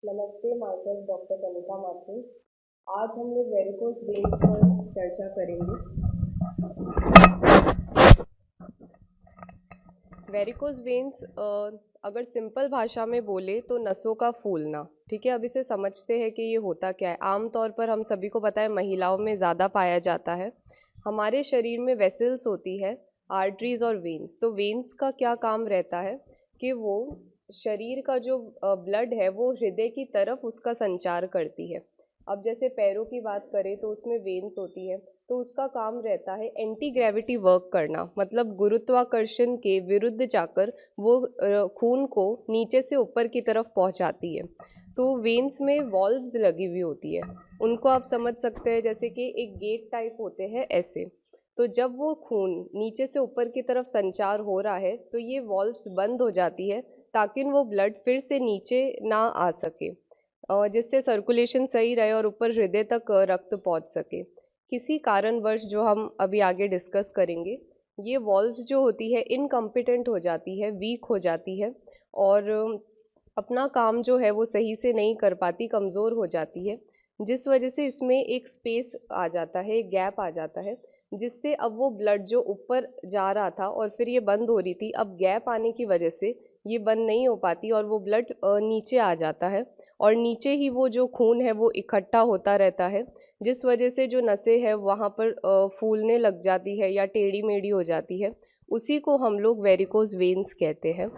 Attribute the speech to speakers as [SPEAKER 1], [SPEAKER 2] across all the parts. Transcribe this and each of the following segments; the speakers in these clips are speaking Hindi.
[SPEAKER 1] नमस्ते, माइसेल्फ डॉक्टर कनिका माथुर। आज हम लोग वेरिकोज वेन्स पर चर्चा करेंगे। वेरिकोज वेन्स अगर सिंपल भाषा में बोले तो नसों का फूलना। ठीक है, अब इसे समझते हैं कि ये होता क्या है। आमतौर पर हम सभी को पता है महिलाओं में ज़्यादा पाया जाता है। हमारे शरीर में वेसल्स होती है, आर्टरीज और वेन्स। तो वेन्स का क्या काम रहता है कि वो शरीर का जो ब्लड है वो हृदय की तरफ उसका संचार करती है। अब जैसे पैरों की बात करें तो उसमें वेन्स होती है, तो उसका काम रहता है एंटी ग्रेविटी वर्क करना, मतलब गुरुत्वाकर्षण के विरुद्ध जाकर वो खून को नीचे से ऊपर की तरफ पहुंचाती है। तो वेन्स में वॉल्व्स लगी हुई होती है, उनको आप समझ सकते हैं जैसे कि एक गेट टाइप होते हैं ऐसे। तो जब वो खून नीचे से ऊपर की तरफ संचार हो रहा है तो ये वॉल्व्स बंद हो जाती है ताकि वो ब्लड फिर से नीचे ना आ सके, और जिससे सर्कुलेशन सही रहे और ऊपर हृदय तक रक्त पहुंच सके। किसी कारणवश जो हम अभी आगे डिस्कस करेंगे, ये वॉल्व्स जो होती है इनकम्पिटेंट हो जाती है, वीक हो जाती है और अपना काम जो है वो सही से नहीं कर पाती, कमज़ोर हो जाती है, जिस वजह से इसमें एक स्पेस आ जाता है, एक गैप आ जाता है, जिससे अब वो ब्लड जो ऊपर जा रहा था और फिर ये बंद हो रही थी, अब गैप आने की वजह से ये बंद नहीं हो पाती और वो ब्लड नीचे आ जाता है और नीचे ही वो जो खून है वो इकट्ठा होता रहता है, जिस वजह से जो नसें हैं वहाँ पर फूलने लग जाती है या टेढ़ी मेढ़ी हो जाती है। उसी को हम लोग वेरिकोज वेन्स कहते हैं।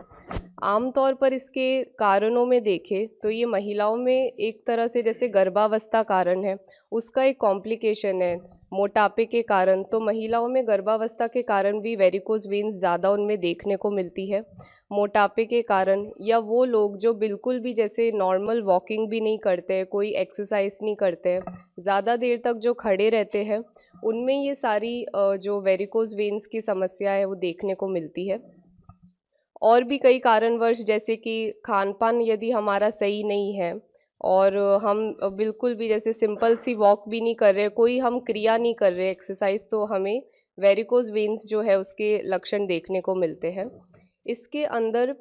[SPEAKER 1] आमतौर पर इसके कारणों में देखें तो ये महिलाओं में एक तरह से जैसे गर्भावस्था कारण है, उसका एक कॉम्प्लिकेशन है मोटापे के कारण। तो महिलाओं में गर्भावस्था के कारण भी वेरिकोज वेन्स ज़्यादा उनमें देखने को मिलती है, मोटापे के कारण, या वो लोग जो बिल्कुल भी जैसे नॉर्मल वॉकिंग भी नहीं करते हैं, कोई एक्सरसाइज नहीं करते हैं, ज़्यादा देर तक जो खड़े रहते हैं, उनमें ये सारी जो वेरिकोज वेन्स की समस्या है वो देखने को मिलती है। और भी कई कारणवश जैसे कि खान पान यदि हमारा सही नहीं है और हम बिल्कुल भी जैसे सिंपल सी वॉक भी नहीं कर रहे, कोई हम क्रिया नहीं कर रहे एक्सरसाइज, तो हमें वेरिकोज वेन्स जो है उसके लक्षण देखने को मिलते हैं। इसके अंदर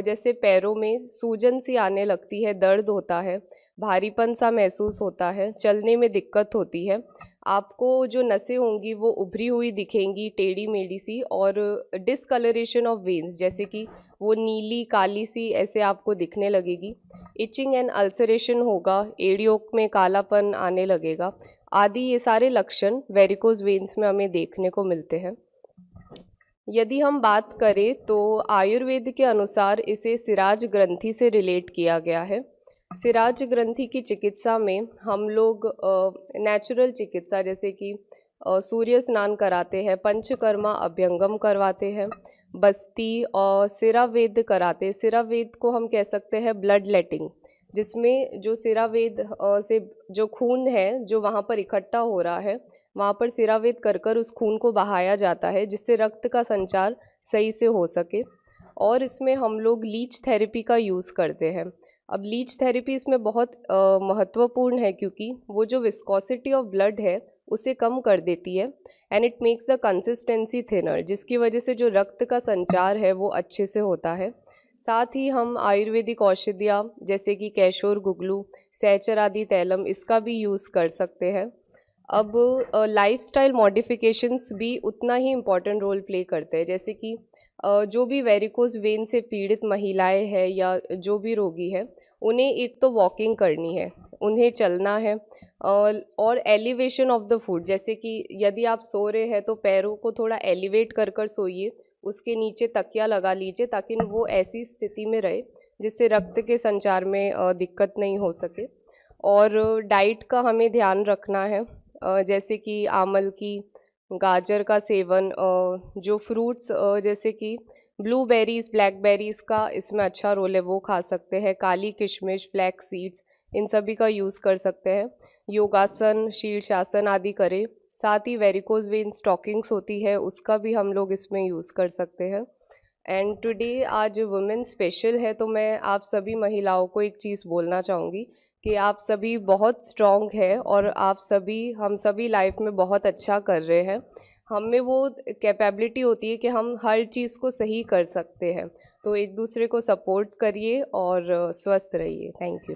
[SPEAKER 1] जैसे पैरों में सूजन सी आने लगती है, दर्द होता है, भारीपन सा महसूस होता है, चलने में दिक्कत होती है, आपको जो नसें होंगी वो उभरी हुई दिखेंगी, टेढ़ी मेढ़ी सी, और डिसकलरेशन ऑफ वेन्स जैसे कि वो नीली काली सी ऐसे आपको दिखने लगेगी। इचिंग एंड अल्सरेशन होगा, एड़ियों में कालापन आने लगेगा, आदि ये सारे लक्षण वेरिकोज वेन्स में हमें देखने को मिलते हैं। यदि हम बात करें तो आयुर्वेद के अनुसार इसे सिराज ग्रंथि से रिलेट किया गया है। सिराज ग्रंथि की चिकित्सा में हम लोग नेचुरल चिकित्सा जैसे कि सूर्य स्नान कराते हैं, पंचकर्मा अभ्यंगम करवाते हैं, बस्ती और सिरावेद कराते। सिरावेद को हम कह सकते हैं ब्लड लेटिंग, जिसमें जो सिरावेद से जो खून है जो वहाँ पर इकट्ठा हो रहा है, वहाँ पर सिरावेद कर कर उस खून को बहाया जाता है, जिससे रक्त का संचार सही से हो सके। और इसमें हम लोग लीच थेरेपी का यूज़ करते हैं। अब लीच थेरेपी इसमें बहुत महत्वपूर्ण है, क्योंकि वो जो विस्कोसिटी ऑफ ब्लड है उसे कम कर देती है and it makes the consistency thinner, जिसकी वजह से जो रक्त का संचार है वो अच्छे से होता है। साथ ही हम आयुर्वेदिक औषधियाँ जैसे कि कैशोर गुगलू, सहचर आदि तैलम, इसका भी यूज़ कर सकते हैं। अब लाइफस्टाइल मॉडिफिकेशंस भी उतना ही इम्पॉर्टेंट रोल प्ले करते हैं, जैसे कि जो भी वेरिकोज वेन से पीड़ित महिलाएं हैं या जो भी रोगी है, उन्हें एक तो वॉकिंग करनी है, उन्हें चलना है, और एलिवेशन ऑफ द फुट, जैसे कि यदि आप सो रहे हैं तो पैरों को थोड़ा एलिवेट कर कर सोइए, उसके नीचे तकिया लगा लीजिए ताकि वो ऐसी स्थिति में रहे जिससे रक्त के संचार में दिक्कत नहीं हो सके। और डाइट का हमें ध्यान रखना है, जैसे कि आमल की, गाजर का सेवन, जो फ्रूट्स जैसे कि ब्लूबेरीज़, ब्लैकबेरीज़ का इसमें अच्छा रोल है, वो खा सकते हैं, काली किशमिश, फ्लैक्स सीड्स, इन सभी का यूज़ कर सकते हैं। योगासन, शीर्षासन आदि करें। साथ ही वेरिकोज वेन स्टॉकिंग्स होती है, उसका भी हम लोग इसमें यूज़ कर सकते हैं। एंड टुडे आज वुमेन स्पेशल है, तो मैं आप सभी महिलाओं को एक चीज़ बोलना चाहूँगी कि आप सभी बहुत स्ट्रॉन्ग है और आप सभी, हम सभी लाइफ में बहुत अच्छा कर रहे हैं। हम में वो कैपेबिलिटी होती है कि हम हर चीज़ को सही कर सकते हैं। तो एक दूसरे को सपोर्ट करिए और स्वस्थ रहिए। Thank you.